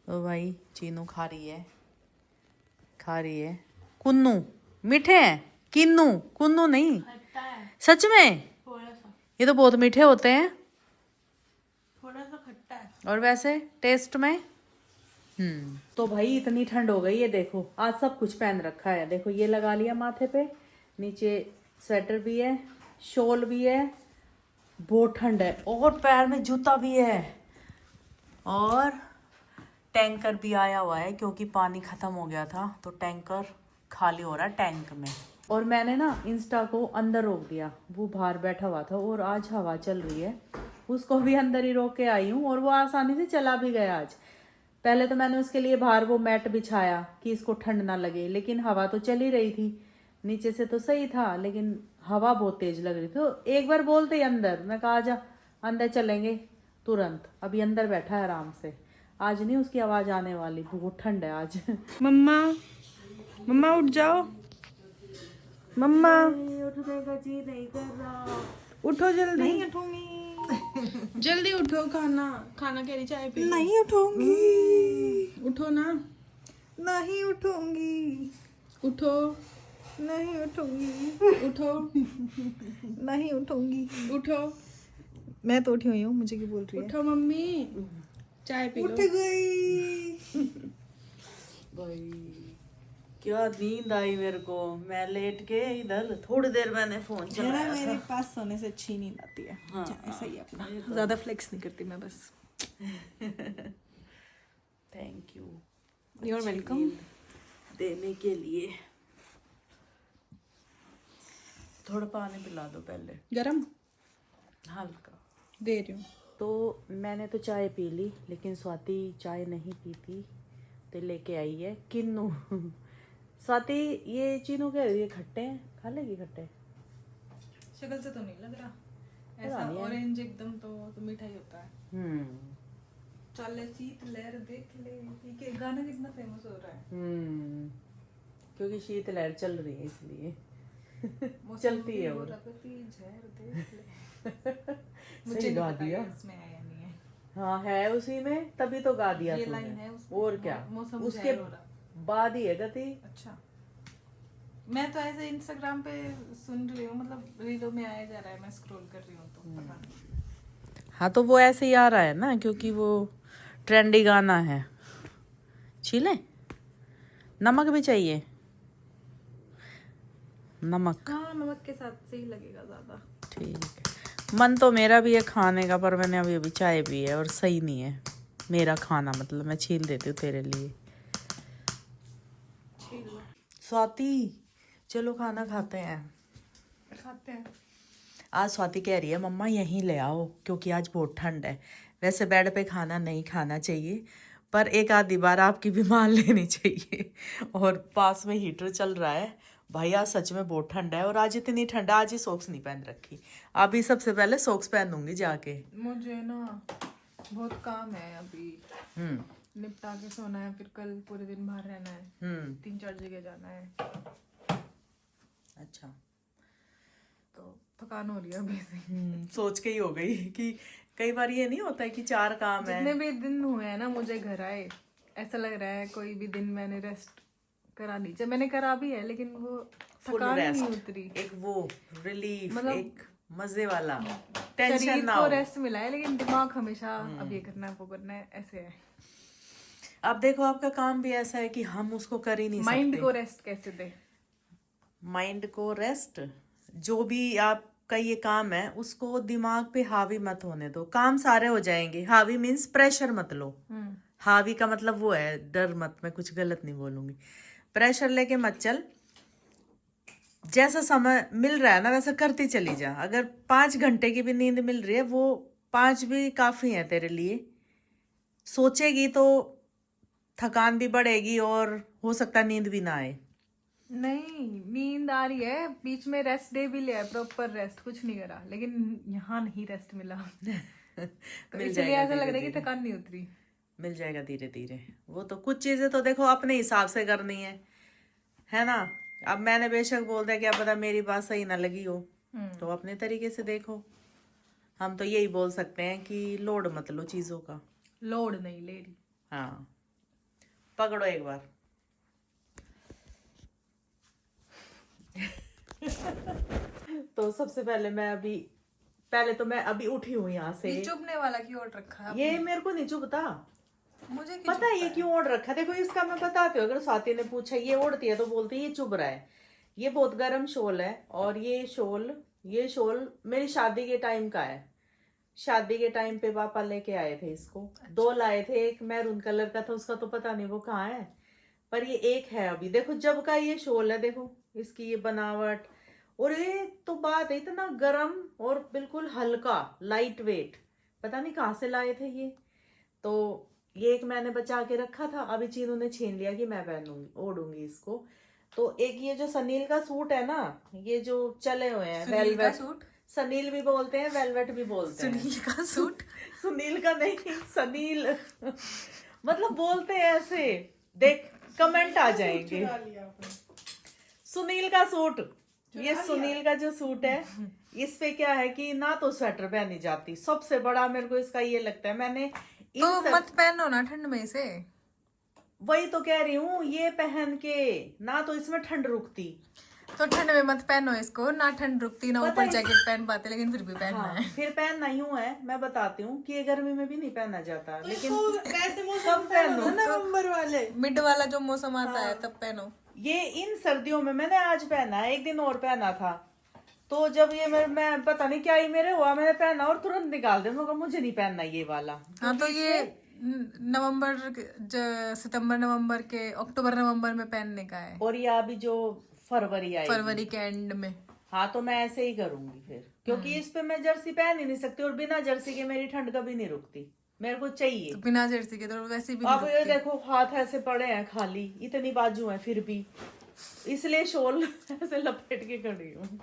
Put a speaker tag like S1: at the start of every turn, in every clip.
S1: तो भाई चीनू खा रही है कुन्नू। मीठे हैं किन्नू, कुन्नू नहीं। सच में
S2: थोड़ा सा,
S1: ये तो बहुत मीठे होते हैं।
S2: थोड़ा सा खट्टा है।
S1: और वैसे टेस्ट में तो भाई इतनी ठंड हो गई है, देखो आज सब कुछ पहन रखा है। देखो ये लगा लिया माथे पे, नीचे स्वेटर भी है, शॉल भी है, बहुत ठंड है। और पैर में जूता भी है। और टैंकर भी आया हुआ है क्योंकि पानी खत्म हो गया था, तो टैंकर खाली हो रहा है टैंक में। और मैंने ना इंस्टा को अंदर रोक दिया, वो बाहर बैठा हुआ था और आज हवा चल रही है, उसको भी अंदर ही रोक के आई हूँ और वो आसानी से चला भी गया आज। पहले तो मैंने उसके लिए बाहर वो मैट बिछाया कि इसको ठंड ना लगे, लेकिन हवा तो चल ही रही थी, नीचे से तो सही था, लेकिन हवा बहुत तेज लग रही थी। तो एक बार बोलते ही अंदर, मैं कहा आजा अंदर चलेंगे, तुरंत अभी अंदर बैठा है आराम से। आज नहीं उसकी आवाज आने वाली, बहुत ठंड है आज।
S2: मम्मा, मम्मा उठ जाओ, मम्मा
S1: उठने का जी नहीं कर रहा।
S2: उठो जल्दी। नहीं उठूंगी। जल्दी उठो, खाना खाना कह रही, चाय पी। नहीं उठूंगी। उठो ना। नहीं उठूंगी। उठो। नहीं उठूंगी। उठो। नहीं उठूंगी। उठो। मैं तो उठी हुई हूँ, मुझे क्यों बोल रही है? उठो मम्मी, चाय पी लो। उठ गई।
S1: भाई क्या नींद आई मेरे को, मैं लेट के इधर थोड़ी देर मैंने फोन चलाया था।
S2: मेरे पास सोने से अच्छी नींद आती है।
S1: हाँ,
S2: ऐसा ही है अपना, ज्यादा फ्लेक्स नहीं करती मैं बस।
S1: Thank you,
S2: you are welcome
S1: देने के लिए। थोड़ा पानी पिला दो पहले,
S2: गरम
S1: हल्का।
S2: दे रही हूँ।
S1: तो मैंने तो चाय पी ली, लेकिन स्वाति चाय नहीं पीती, तो लेके आई है किन्नू। स्वाति ये चीनू कह रही है खट्टे हैं, खा लेगी खट्टे?
S2: शक्ल से तो नहीं लग रहा
S1: पता
S2: ऐसा,
S1: नहीं है।
S2: ऑरेंज एकदम तो मीठा ही होता है। चल शीत लहर देख ले, ये गाना कितना फेमस हो रहा है।
S1: क्योंकि शीत लहर चल रही है इसलिए
S2: मौसम
S1: चलती है
S2: भी
S1: वो।
S2: रखती झहर देख ले। मुझे
S1: सही
S2: नहीं
S1: गा
S2: पता
S1: दिया।
S2: ये इसमें है या नहीं है।
S1: हाँ है उसी में, तभी तो गा दिया
S2: ये
S1: तूने।
S2: लाइन है उसमें।
S1: और क्या,
S2: मौसम
S1: उसके
S2: झहर हो रहा।
S1: बाद ही है गति।
S2: अच्छा, मैं तो ऐसे इंस्टाग्राम पे सुन रही हूँ, मतलब रीलों में आया जा रहा है, मैं स्क्रॉल कर रही हूँ तो पता नहीं।
S1: हाँ तो वो ऐसे ही आ रहा है ना, क्योंकि वो ट्रेंडी गाना है। छीले नमक भी चाहिए, नमक
S2: हाँ नमक के साथ से ही लगेगा ज्यादा।
S1: ठीक है। मन तो मेरा भी है खाने का, पर मैंने अभी अभी चाय पी है और सही नहीं है मेरा खाना, मतलब मैं छील देती हूँ तेरे लिए। स्वाति चलो खाना खाते हैं।
S2: खाते हैं।
S1: आज स्वाति कह रही है मम्मा यहीं ले आओ, क्योंकि आज बहुत ठंड है। वैसे बेड पे खाना नहीं खाना चाहिए, पर एक आधी बार आपकी भी मान लेनी चाहिए। और पास में हीटर चल रहा है। भाई आज सच में बहुत ठंड है, और आज इतनी ठंड है, आज ही सॉक्स नहीं पहन रखी। अभी सबसे पहले सॉक्स पहनूंगी जाके।
S2: मुझे ना बहुत काम है अभी, निपटा के सोना है, फिर कल पूरे दिन बाहर रहना है, 3-4 जगह जाना है।
S1: अच्छा,
S2: तो थकान हो रही है अभी से।
S1: सोच के ही हो गई कि कई बार ये नहीं होता है कि 4 काम है।
S2: जितने भी दिन हुए हैं ना मुझे घर आए, ऐसा लग रहा है कोई भी दिन मैंने रेस्ट करा नहीं। जब मैंने करा भी है, लेकिन वो थकान ही नहीं उतरी।
S1: एक वो रिलीफ,
S2: मतलब
S1: एक मजे वाला, टेंशन
S2: शरीर
S1: ना
S2: को
S1: हो।
S2: रेस्ट मिला है, लेकिन दिमाग हमेशा अब ये करना है वो करना है, ऐसे है।
S1: अब देखो आपका काम भी ऐसा है कि हम उसको कर ही नहीं सकते।
S2: माइंड को रेस्ट कैसे दे?
S1: माइंड को रेस्ट, जो भी आपका ये काम है उसको दिमाग पे हावी मत होने दो, काम सारे हो जाएंगे। हावी मीन्स प्रेशर मत लो। हावी का मतलब वो है डर मत, मैं कुछ गलत नहीं बोलूंगी। प्रेशर लेके मत चल, जैसा समय मिल रहा है ना वैसा करती चली जा। अगर 5 घंटे की भी नींद मिल रही है, वो 5 भी काफी है तेरे लिए। सोचेगी तो थकान भी बढ़ेगी और हो सकता है नींद भी ना आए।
S2: नहीं, नींद आ रही है, बीच में रेस्ट डे भी लिया है, प्रॉपर रेस्ट, कुछ नहीं करा, लेकिन यहाँ नहीं रेस्ट मिला। तो इसलिए ऐसा लग रहा है कि थकान नहीं उतरी।
S1: मिल जाएगा धीरे धीरे। वो तो कुछ चीजें तो देखो अपने हिसाब से करनी है ना। अब मैंने बेशक बोल दिया, क्या पता मेरी बात सही ना लगी हो, तो अपने तरीके से देखो। हम तो यही बोल सकते हैं कि लोड मत लो चीजों का।
S2: लोड नहीं ले रही।
S1: हाँ, पकड़ो एक बार। तो सबसे पहले तो मैं अभी उठी हूँ यहाँ से।
S2: ये चुभने वाला क्यों ओढ़ रखा है?
S1: ये मेरे को नहीं चुभता,
S2: मुझे
S1: पता है ये क्यों ओढ़ रखा है। देखो इसका मैं बताती हूँ, अगर स्वाति ने पूछा ये ओढ़ती है तो बोलती है ये चुभ रहा है। ये बहुत गर्म शॉल है और ये शॉल मेरी शादी के टाइम का है। शादी के टाइम पे पापा लेके आए थे इसको। अच्छा। 2 लाए थे, एक मैरून कलर का था, उसका तो पता नहीं वो कहाँ है, पर ये एक है अभी। देखो जब का ये शॉल है, देखो इसकी ये बनावट, और ये तो बात है इतना गर्म और बिल्कुल हल्का, लाइट वेट, पता नहीं कहाँ से लाए थे ये। तो ये एक मैंने बचा के रखा था, अभी चीनू ने छीन लिया कि मैं पहनूंगी, ओढ़ूंगी इसको। तो एक ये जो सनील का सूट है ना, ये जो चले हुए हैं वेलवेट सूट, सनील भी बोलते हैं, वेलवेट भी बोलते हैं।
S2: सुनील का सूट?
S1: सुनील का नहीं, सनील मतलब बोलते हैं ऐसे, देख कमेंट आ जाएंगे। सुनील का सूट, ये सुनील का जो सूट है, इस पे क्या है कि ना तो स्वेटर पहनी जाती, सबसे बड़ा मेरे को इसका ये लगता है। मैंने
S2: तो मत पहनो ना ठंड में इसे।
S1: वही तो कह रही हूँ, ये पहन के ना तो इसमें ठंड रुकती,
S2: तो ठंड में मत पहनो इसको, ना ठंड रुकती ना ऊपर जैकेट पहन पाते, लेकिन फिर भी पहनना है।
S1: फिर पहनना यूं है, मैं बताती हूँ कि ये गर्मी में भी नहीं पहना जाता, लेकिन
S2: ऐसे मौसम पहनो, नवंबर वाले मिड वाला जो मौसम आता है तब पहनो।
S1: ये इन सर्दियों में मैंने आज पहना है, एक दिन और पहना था, तो जब ये मैं पता नहीं क्या ही मेरे हुआ, मैंने पहना और तुरंत निकाल दिया, मुझे नहीं पहनना ये वाला।
S2: हाँ तो ये नवंबर, सितंबर नवंबर के, अक्टूबर नवंबर में पहनने का है।
S1: और ये अभी जो फरवरी
S2: के एंड में।
S1: हाँ तो मैं ऐसे ही करूंगी फिर, क्योंकि इस पे मैं जर्सी पहन ही नहीं सकती, और बिना जर्सी के मेरी ठंड कभी नहीं रुकती, मेरे को चाहिए।
S2: तो बिना जर्सी के तो वैसे भी
S1: अब ये देखो हाथ ऐसे पड़े हैं खाली, इतनी बाजू है फिर भी, इसलिए शॉल ऐसे लपेट के खड़ी हूँ।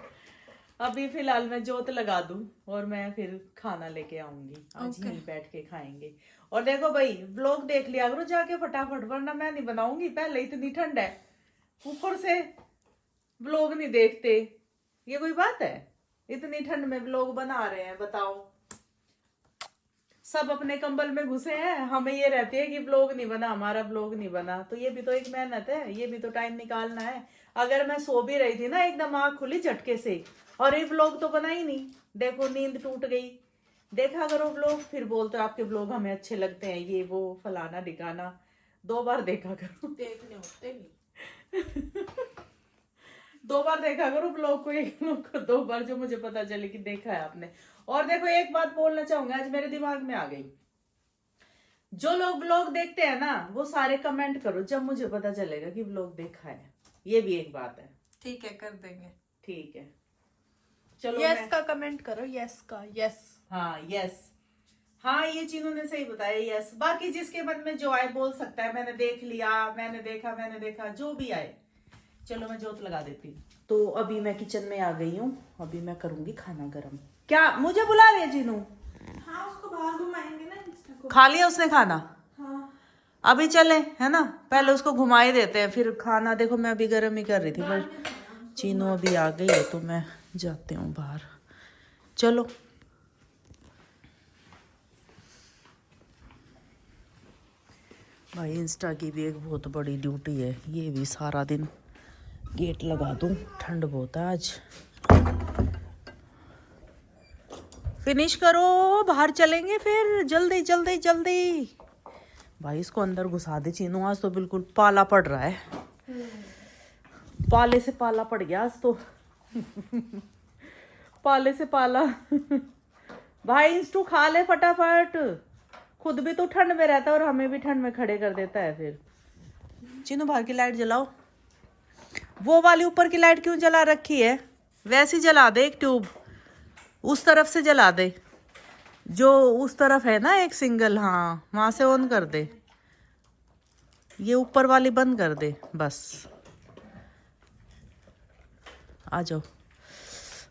S1: अभी फिलहाल मैं जोत लगा दूं और मैं फिर खाना लेके आऊंगी, आज यहीं बैठ के खाएंगे। और देखो भाई व्लॉग देख लिया करो जाके फटाफट, वरना मैं नहीं बनाऊंगी, पहले इतनी ठंड है, ऊपर से व्लॉग नहीं देखते, ये कोई बात है? इतनी ठंड में व्लॉग बना रहे हैं, बताओ। सब अपने कंबल में घुसे हैं, हमें ये रहती है कि व्लॉग नहीं बना, हमारा व्लॉग नहीं बना, तो ये भी तो एक मेहनत है, ये भी तो टाइम निकालना है। अगर मैं सो भी रही थी ना, एकदम आँख खुली झटके से, और ये व्लॉग तो बना ही नहीं, देखो नींद टूट गई। देखा करो व्लॉग, फिर बोलते हो आपके व्लॉग हमें अच्छे लगते हैं, ये वो फलाना ढिकाना, 2 बार देखा करो। देखने होते नहीं 2 बार देखा करो ब्लॉग को, एक लोग को 2 बार, जो मुझे पता चले कि देखा है आपने। और देखो एक बात बोलना चाहूंगा, आज मेरे दिमाग में आ गई, जो लोग ब्लॉग देखते हैं ना वो सारे कमेंट करो, जब मुझे पता चलेगा कि ब्लॉग देखा है, ये भी एक बात है।
S2: ठीक है, कर देंगे।
S1: ठीक है चलो,
S2: यस का कमेंट करो, यस का, यस।
S1: हाँ यस, हाँ ये चीनू ने सही बताया, यस। बाकी जिसके मन में जो आए बोल सकता है, मैंने देख लिया, मैंने देखा, जो भी आए। चलो मैं जोत लगा देती हूँ। तो अभी मैं किचन में आ गई हूँ, अभी मैं करूंगी खाना गरम। क्या मुझे बुला रहे जीनू?
S2: हाँ उसको बाहर घुमाएंगे ना, इंस्टा को।
S1: खा लिया उसने खाना?
S2: हाँ
S1: अभी चले, है ना, पहले उसको घुमा ही देते हैं, फिर खाना। देखो मैं अभी गरम ही कर रही थी, पर चीनू अभी आ गई है तो मैं जाती हूँ बाहर। चलो भाई, इंस्टा की भी एक बहुत बड़ी ड्यूटी है, ये भी सारा दिन गेट लगा दूं, ठंड बहुत है आज। फिनिश करो, बाहर चलेंगे फिर, जल्दी जल्दी जल्दी। भाई इसको अंदर घुसा दे चीनू, आज तो बिल्कुल पाला पड़ रहा है, पाले से पाला पड़ गया आज तो पाले से पाला भाई इंस्टू खा ले फटाफट, खुद भी तो ठंड में रहता है और हमें भी ठंड में खड़े कर देता है। फिर चीनू बाहर की लाइट जलाओ, वो वाली ऊपर की लाइट क्यों जला रखी है, वैसी जला दे, एक ट्यूब उस तरफ से जला दे, जो उस तरफ है ना एक सिंगल, हाँ वहां से ऑन कर दे, ये ऊपर वाली बंद कर दे बस। आ जाओ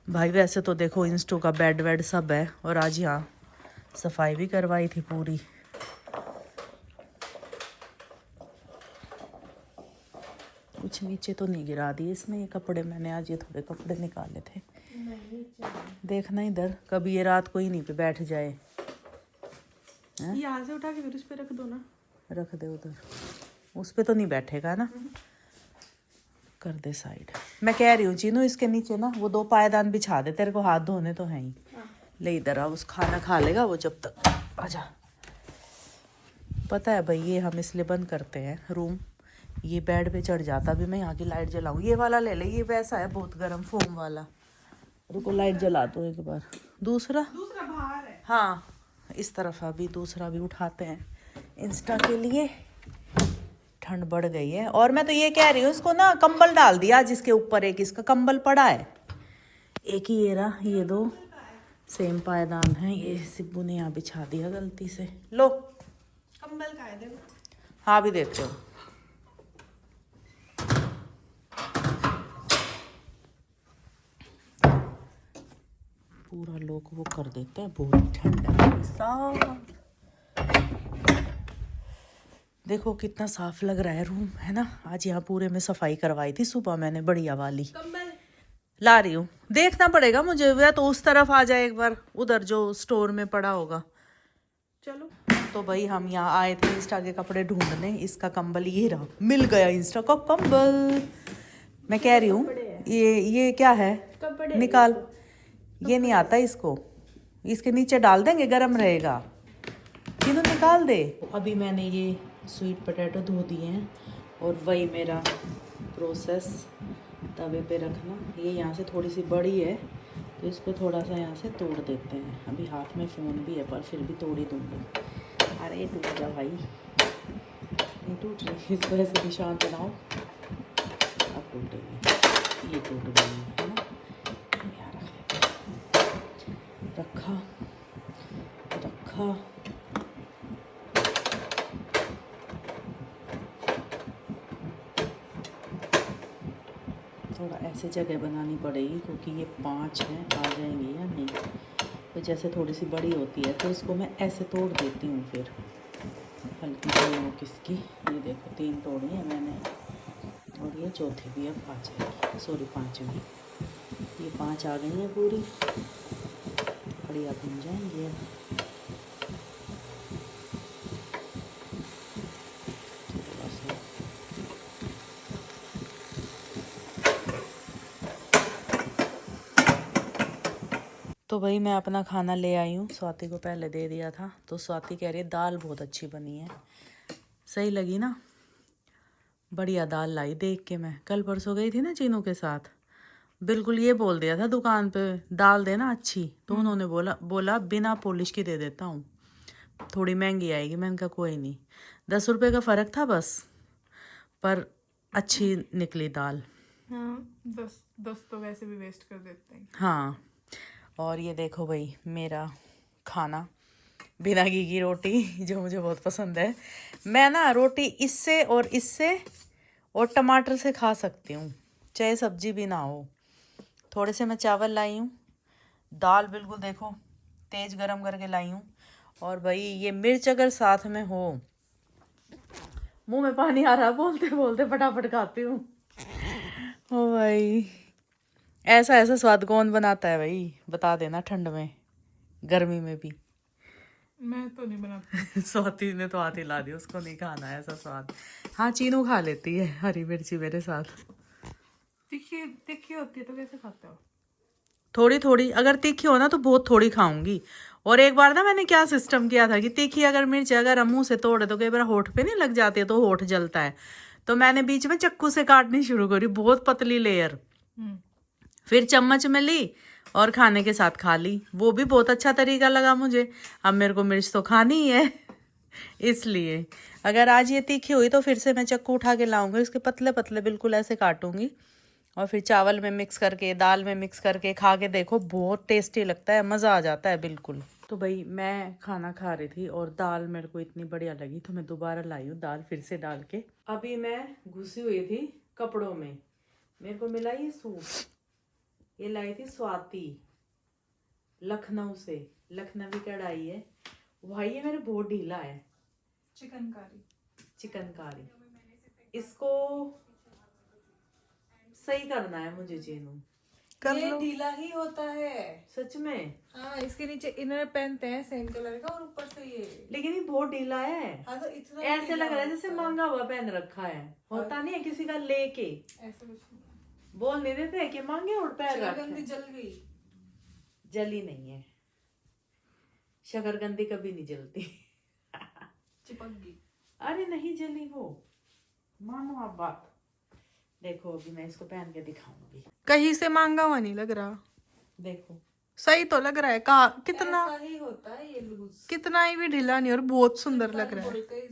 S1: भाई। वैसे तो देखो इंस्टू का बेड वेड सब है, और आज यहाँ सफाई भी करवाई थी पूरी। कुछ नीचे तो नहीं गिरा दिए इसमें, ये कपड़े मैंने आज ये थोड़े कपड़े निकाले थे। देखना इधर, कभी ये रात को ही नहीं पे बैठ जाए।
S2: यहाँ से उठा के फिर उस पे रख दो ना।
S1: रख दे उधर। उस पे तो नहीं बैठेगा ना। कर दे साइड। मैं कह रही हूँ चीनू इसके नीचे ना वो 2 पायदान बिछा दे, तेरे को हाथ धोने तो हैं ही। ले इधर आ, उस खाना खा लेगा वो जब तक। आजा। पता है भाई ये हम इसलिए बंद करते हैं रूम, ये बेड पे चढ़ जाता। अभी मैं यहाँ की लाइट जलाऊँ, ये वाला ले ले, ये वैसा है बहुत गर्म फोम वाला। रुको लाइट जला दो एक बार। दूसरा
S2: बाहर है।
S1: हाँ इस तरफ अभी दूसरा भी उठाते हैं इंस्टा के लिए। ठंड बढ़ गई है। और मैं तो ये कह रही हूँ इसको ना कंबल डाल दिया आज इसके ऊपर, एक इसका कंबल पड़ा है, एक ही ये रहा। ये 2 सेम पायदान है, ये सिब्बू ने यहाँ बिछा दिया गलती से। लो
S2: कंबल का है देखो।
S1: हाँ भी देखते हो। पूरा लोग वो कर देते हैं, बहुत ठंड है साफ। देखो कितना साफ लग रहा है रूम, है ना। आज यहाँ पूरे में सफाई करवाई थी सुबह मैंने, बढ़िया वाली।
S2: कंबल
S1: ला रही हूँ, देखना पड़ेगा मुझे, या तो उस तरफ आ जाए एक बार, उधर जो स्टोर में पड़ा होगा।
S2: चलो।
S1: तो भाई हम यहाँ आए थे इंस्टा के कपड़े ढूंढने, इसका कंबल ये रहा, मिल गया इंस्टा का कंबल। मैं कह रही हूँ ये क्या है,
S2: कपड़े
S1: निकाल। ये नहीं आता इसको, इसके नीचे डाल देंगे, गरम रहेगा। तीनों निकाल दे। अभी मैंने ये स्वीट पोटैटो धो दिए हैं और वही मेरा प्रोसेस तवे पे रखना। ये यहाँ से थोड़ी सी बड़ी है तो इसको थोड़ा सा यहाँ से तोड़ देते हैं। अभी हाथ में फ़ोन भी है पर फिर भी तोड़ ही दूँगी। अरे टूट जा भाई, नहीं टूट रही, इसको ऐसे निशान बनाओ। अब टूटेगी, ये टूट गई है ना। यहाँ रख लेते हैं। रखा रखा। थोड़ा ऐसे जगह बनानी पड़ेगी क्योंकि ये 5 हैं, आ जाएंगी या नहीं। तो जैसे थोड़ी सी बड़ी होती है तो इसको मैं ऐसे तोड़ देती हूँ, फिर हल्की सी हो किसकी। ये देखो 3 तोड़ी है मैंने और ये चौथी भी अब आ जाएगी, सॉरी 5वीं। ये 5 आ गई हैं पूरी, बढ़िया बन जाएंगी अब। तो भाई मैं अपना खाना ले आई हूँ, स्वाति को पहले दे दिया था। तो स्वाति कह रही है दाल बहुत अच्छी बनी है। सही लगी ना, बढ़िया दाल लाई देख के। मैं कल परसों गई थी ना चीनू के साथ, बिल्कुल ये बोल दिया था दुकान पे दाल देना अच्छी, तो उन्होंने बोला बिना पॉलिश की दे देता हूँ, थोड़ी महंगी आएगी। मैंने कहा कोई नहीं, 10 रुपये का फ़र्क था बस, पर अच्छी निकली दाल।
S2: हाँ 10 तो वैसे भी वेस्ट कर देते हैं।
S1: हाँ। और ये देखो भाई मेरा खाना, बिना घी की रोटी जो मुझे बहुत पसंद है। मैं ना रोटी इससे और टमाटर से खा सकती हूँ, चाहे सब्जी भी ना हो। थोड़े से मैं चावल लाई हूँ, दाल बिल्कुल देखो तेज गरम करके लाई हूँ। और भाई ये मिर्च अगर साथ में हो, मुंह में पानी आ रहा है बोलते बोलते, फटाफट खाती हूँ। ओ भाई ऐसा ऐसा स्वाद कौन बनाता है भाई, बता देना ठंड में गर्मी में भी।
S2: मैं तो नहीं बनाती।
S1: स्वाति ने तो हाथ हिला दी, उसको नहीं खाना है ऐसा स्वाद। हाँ चीनू खा लेती है हरी मिर्ची मेरे साथ।
S2: तीखी होती है तो कैसे खाते हो?
S1: थोड़ी थोड़ी, अगर तीखी हो ना तो बहुत थोड़ी खाऊंगी। और एक बार ना मैंने क्या सिस्टम किया था कि तीखी अगर मिर्च अगर हम मुंह से तोड़े तो कई बार होठ पे नहीं लग जाती है तो होठ जलता है, तो मैंने बीच में चाकू से काटनी शुरू करी, बहुत पतली लेयर। फिर चम्मच में ली और खाने के साथ खा ली, वो भी बहुत अच्छा तरीका लगा मुझे। अब मेरे को मिर्च तो खानी ही है इसलिए अगर आज ये तीखी हुई तो फिर से मैं चाकू उठा के लाऊंगी, इसके पतले पतले बिल्कुल ऐसे काटूंगी और फिर चावल में मिक्स करके दाल में मिक्स करके खा के देखो, बहुत टेस्टी लगता है, मज़ा आ जाता है बिल्कुल। तो भाई मैं खाना खा रही थी और दाल मेरे को इतनी बढ़िया लगी तो मैं दोबारा लाई हूँ दाल फिर से डाल के। अभी मैं घुसी हुई थी कपड़ों में, मेरे को मिला ये सूट, ये लाई थी स्वाति लखनऊ से, लखनवी कढ़ाई है भाई, ये मेरे बहुत ढीला है। चिकनकारी इसको सही करना है मुझे चीनू,
S2: कर
S1: ये
S2: लो।
S1: ढीला ही होता है सच में।
S2: हाँ, इसके नीचे इन्होंने पहनते हैं सेम कलर का और ऊपर से ये।
S1: लेकिन ये बहुत ढीला है।
S2: हाँ तो इतना
S1: ऐसे लग रहा है जैसे मांगा हुआ पहन रखा है। होता नहीं है किसी का लेके
S2: ऐसा कुछ नहीं।
S1: बोल नहीं देते कि मांगे और पैर रखे।
S2: शकरकंदी जल गई।
S1: जली नहीं है, शकरकंदी कभी नहीं जलती।
S2: चिपक गई।
S1: अरे नहीं जली वो, मानो आप बात। देखो अभी मैं इसको पहन के दिखाऊंगी।
S2: कहीं से मांगा हुआ नहीं लग रहा।
S1: देखो
S2: सही तो लग रहा है। कहा कितना
S1: ऐसा ही होता है ये लूज।
S2: कितना ही भी ढीला नहीं और बहुत सुंदर लग रहा है।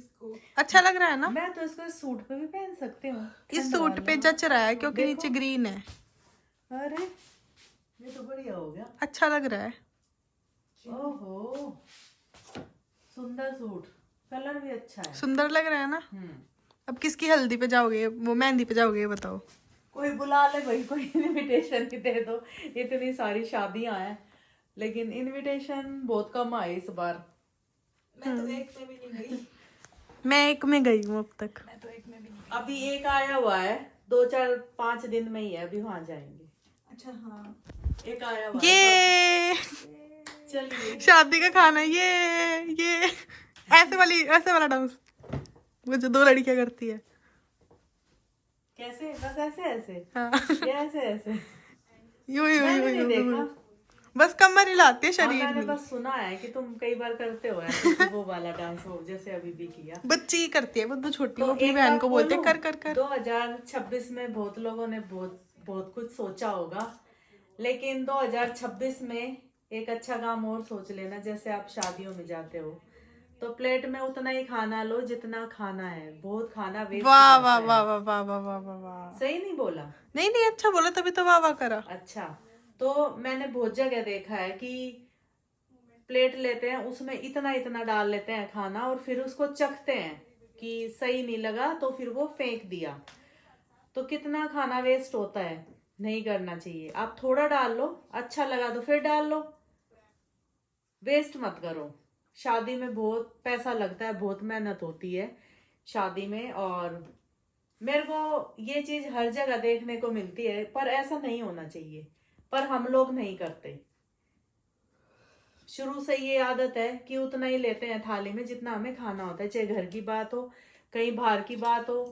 S2: अच्छा लग रहा है ना।
S1: मैं तो इसको सूट पे भी पहन सकती हूँ।
S2: इस सूट पे जच रहा है क्योंकि नीचे ग्रीन है।
S1: अरे ये तो बढ़िया हो गया।
S2: अच्छा लग रहा है।
S1: ओहो सुंदर सूट, कलर भी अच्छा है।
S2: सुंदर लग रहा है ना। अब किसकी हल्दी पे जाओगे, वो मेहंदी पे जाओगे, ये बताओ।
S1: कोई बुला ले भाई, कोई इनविटेशन ही दे दो। इतनी सारी शादियां हैं लेकिन इनविटेशन बहुत कम आए इस बार। मैं तो एक में भी नहीं गई।
S2: मैं एक में गई हूँ अब तक।
S1: मैं तो एक में भी नहीं। अभी एक आया हुआ है, 2-4-5 दिन में ही है, अभी वहां जाएंगे।
S2: अच्छा हाँ,
S1: एक आया हुआ
S2: ये
S1: चलिए
S2: शादी का खाना। ये ऐसे वाला डांस वो जो 2 लड़कियां करती है।
S1: कैसे? बस ऐसे ऐसे।
S2: हाँ।
S1: ये ऐसे ऐसे।
S2: यूं
S1: मैंने नहीं देखा।
S2: बस कमर हिलाती है
S1: हाँ,
S2: शरीर
S1: मैंने
S2: में।
S1: बस सुना है कि तुम कई बार करते हो ऐसे, वो वाला डांस हो जैसे अभी भी किया।
S2: बच्ची ही करती है, वो तो छोटी, वो
S1: तो
S2: अपनी
S1: एक
S2: बहन
S1: बात
S2: को बोलते
S1: बोलूं,
S2: कर कर कर।
S1: 2026 में बहुत लोगों ने बहुत बहुत कुछ सोचा होगा, लेकिन 2026 में एक अच्छा काम और सोच लेना। जैसे आप शादियों में जाते हो तो प्लेट में उतना ही खाना लो जितना खाना है। बहुत खाना वेस्ट
S2: वाह
S1: हो
S2: वाह
S1: जाता
S2: वाह
S1: है।
S2: वाह वाह वाह वाह वाह वाह।
S1: सही नहीं बोला?
S2: नहीं अच्छा बोला, तभी तो वाह वाह करा।
S1: अच्छा, तो मैंने बहुत जगह देखा है कि प्लेट लेते हैं, उसमें इतना इतना डाल लेते हैं खाना और फिर उसको चखते हैं कि सही नहीं लगा तो फिर वो फेंक दिया। तो कितना खाना वेस्ट होता है। नहीं करना चाहिए। आप थोड़ा डाल लो, अच्छा लगा तो फिर डाल लो, वेस्ट मत करो। शादी में बहुत पैसा लगता है, बहुत मेहनत होती है शादी में। और मेरे को ये चीज हर जगह देखने को मिलती है, पर ऐसा नहीं होना चाहिए। पर हम लोग नहीं करते। शुरू से ये आदत है कि उतना ही लेते हैं थाली में जितना हमें खाना होता है। चाहे घर की बात हो, कहीं बाहर की बात हो,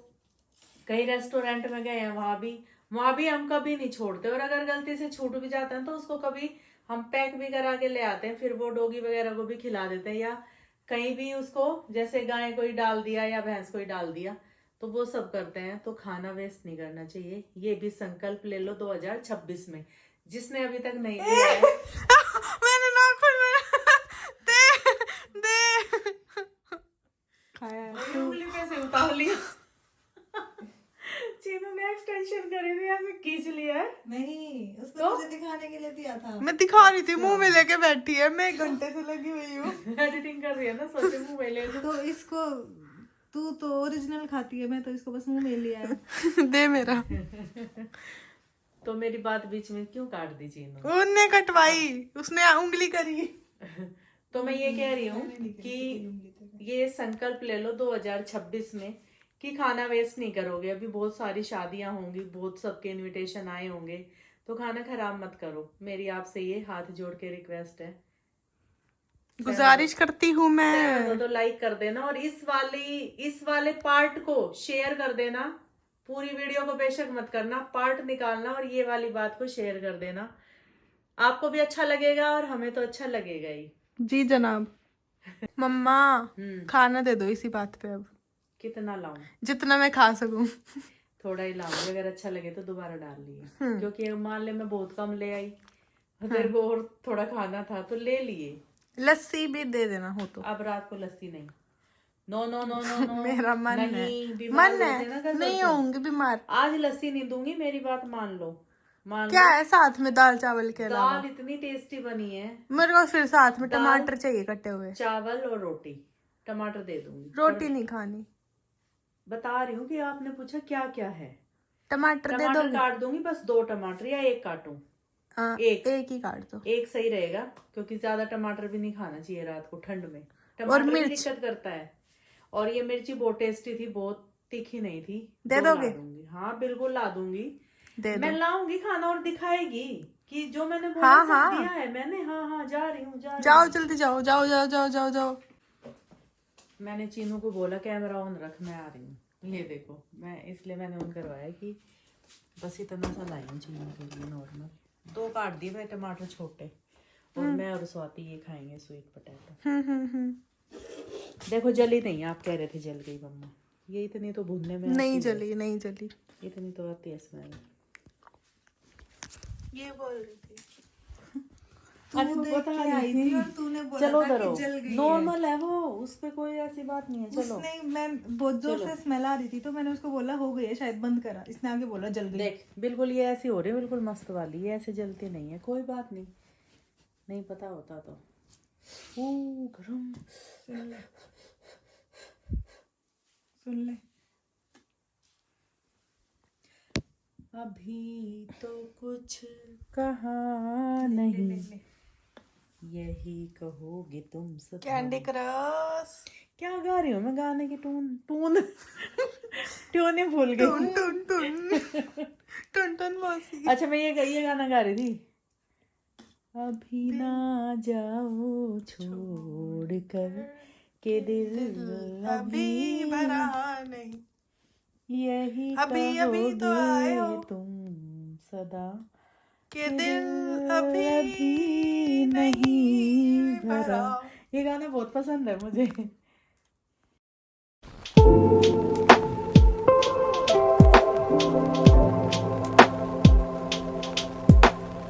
S1: कहीं रेस्टोरेंट में गए हैं, वहां भी हम कभी नहीं छोड़ते। और अगर गलती से छूट भी जाता है तो उसको कभी हम पैक भी करा के ले आते हैं, फिर वो डॉगी वगैरह को भी खिला देते हैं। या कहीं भी उसको, जैसे गाय को ही डाल दिया या भैंस को ही डाल दिया, तो वो सब करते हैं। तो खाना वेस्ट नहीं करना चाहिए। ये भी संकल्प ले लो 2026 में, जिसने अभी तक नहीं लिया है।
S2: मैंने नाखून में दे खाया है।
S1: उंगली पे से उतार लिया। चीनू ने एक्सटेंशन करी थी, ऐसे खींच लिया है।
S3: नहीं, उसने
S1: तो?
S3: मुझे दिखाने के लिए दिया था।
S2: मैं दिखा रही थी, मुंह में लेके बैठी है। मैं 1 घंटे से लगी हुई हूँ।
S1: एडिटिंग कर रही है ना, सोचे मुंह में ले लो।
S3: तो इसको तू तो ओरिजिनल खाती है, मैं तो इसको बस मुंह में लिया है।
S2: दे मेरा।
S1: तो मेरी बात बीच में क्यों काट दी चीनू?
S2: उसने कटवाई, उसने उंगली करी।
S1: तो मैं ये कह रही हूँ कि ये संकल्प ले लो 2026 में कि खाना वेस्ट नहीं करोगे। अभी बहुत सारी शादियां होंगी, बहुत सबके इनविटेशन आए होंगे, तो खाना खराब मत करो। मेरी आपसे ये हाथ जोड़ के रिक्वेस्ट है।
S2: गुजारिश करती हूँ मैं।
S1: तो लाइक कर देना और इस वाले पार्ट को शेयर कर देना। पूरी वीडियो को बेशक मत करना, पार्ट निकालना और ये वाली बात को शेयर कर देना। आपको भी अच्छा लगेगा और हमें तो अच्छा लगेगा ही।
S2: जी जनाब। मम्मा खाना दे दो इसी बात पे। अब
S1: कितना लाऊं?
S2: जितना मैं खा सकूं।
S1: थोड़ा ही लाऊंगी, अगर अच्छा लगे तो दोबारा डाल लिए। क्योंकि मान ले मैं बहुत कम ले आई, तेरे को और थोड़ा खाना था तो ले लिए।
S2: लस्सी भी दे देना हो तो।
S1: अब रात को लस्सी नहीं। No no no no no.
S2: मेरा मन है,
S1: नहीं, बीमार
S2: मन
S1: होते ना
S2: है,
S1: कल
S2: नहीं
S1: परसों।
S2: होंगी बीमार।
S1: आज लस्सी नहीं दूंगी, मेरी बात मान लो।
S2: क्या है साथ में दाल चावल के अलावा?
S1: दाल इतनी टेस्टी बनी है।
S2: मेरे को फिर साथ में टमाटर चाहिए कटे हुए।
S1: चावल और रोटी, टमाटर दे दूंगी।
S2: रोटी नहीं खानी।
S1: बता रही हूँ कि आपने पूछा क्या क्या है।
S2: टमाटर दे
S1: टमाटर
S2: दो।
S1: काट दूंगी, बस 2 टमाटर या 1 काटूं?
S2: एक ही काट दो।
S1: 1 सही रहेगा, क्योंकि ज्यादा टमाटर भी नहीं खाना चाहिए रात को ठंड में। टमाटर भी दिक्कत करता है। और ये मिर्ची बहुत टेस्टी थी, बहुत तीखी नहीं थी।
S2: दे दोगे?
S1: हाँ बिल्कुल ला दूंगी।
S2: दे
S1: मैं लाऊंगी खाना और दिखाएगी। कि जो मैंने बोला
S2: हाँ,
S1: सब
S2: हाँ।
S1: दिया है मैंने। हाँ हाँ जा रही हूँ
S2: जाओ जल्दी जाओ जाओ जाओ जाओ जाओ जाओ।
S1: मैंने चीनू को बोला कैमरा ऑन रख, मैं आ रही हूँ। ये देखो मैं इसलिए मैंने ऑन करवाया कि बस इतना सा लाई हूँ चीनू के लिए नॉर्मल। 2 काट दिए भाई टमाटर छोटे, और मैं और स्वाति ये खाएंगे स्वीट पोटैटो। देखो जली नहीं, आप कह रहे थे जल गई मम्मा, ये इतनी तो भूनने में
S2: नहीं
S1: आती है।
S2: जली नहीं जली,
S1: इतनी तो आती है स्मेल।
S2: ये बोल रही थी।
S1: अरे वो बता रही थी।
S3: और तूने बोला
S1: चलो
S3: था कि
S1: डरो,
S3: जल गई है।
S1: नॉर्मल है वो, उस पे कोई ऐसी बात नहीं है। चलो
S3: उसने मैं बहुत जोर से स्मेल आ रही थी तो मैंने उसको बोला हो गई है शायद, बंद करा। इसने आगे बोला जल गई।
S1: देख बिल्कुल ये ऐसी हो रही है, बिल्कुल मस्त वाली, ये ऐसे जलती नहीं है। कोई बात नहीं, नहीं पता होता तो। गरम।
S3: सुन ले।
S1: अभी तो कुछ कहा नहीं, यही कहोगे तुम सब।
S2: Candy crush.
S1: क्या गा रही हूँ मैं? गाने की टून ट्यून ही भूल गई।
S2: टुन टुन टुन टुन टुन मौसी।
S1: अच्छा मैं ये गाना गा रही थी। अभी ना जाओ छोड़ कर के दिल
S2: अभी भरा नहीं,
S1: यही
S2: अभी तो आए हो
S1: कहोगे तुम सदा
S2: के दिल अभी
S1: नहीं
S2: भरा।
S1: भरा। ये गाना बहुत पसंद है मुझे।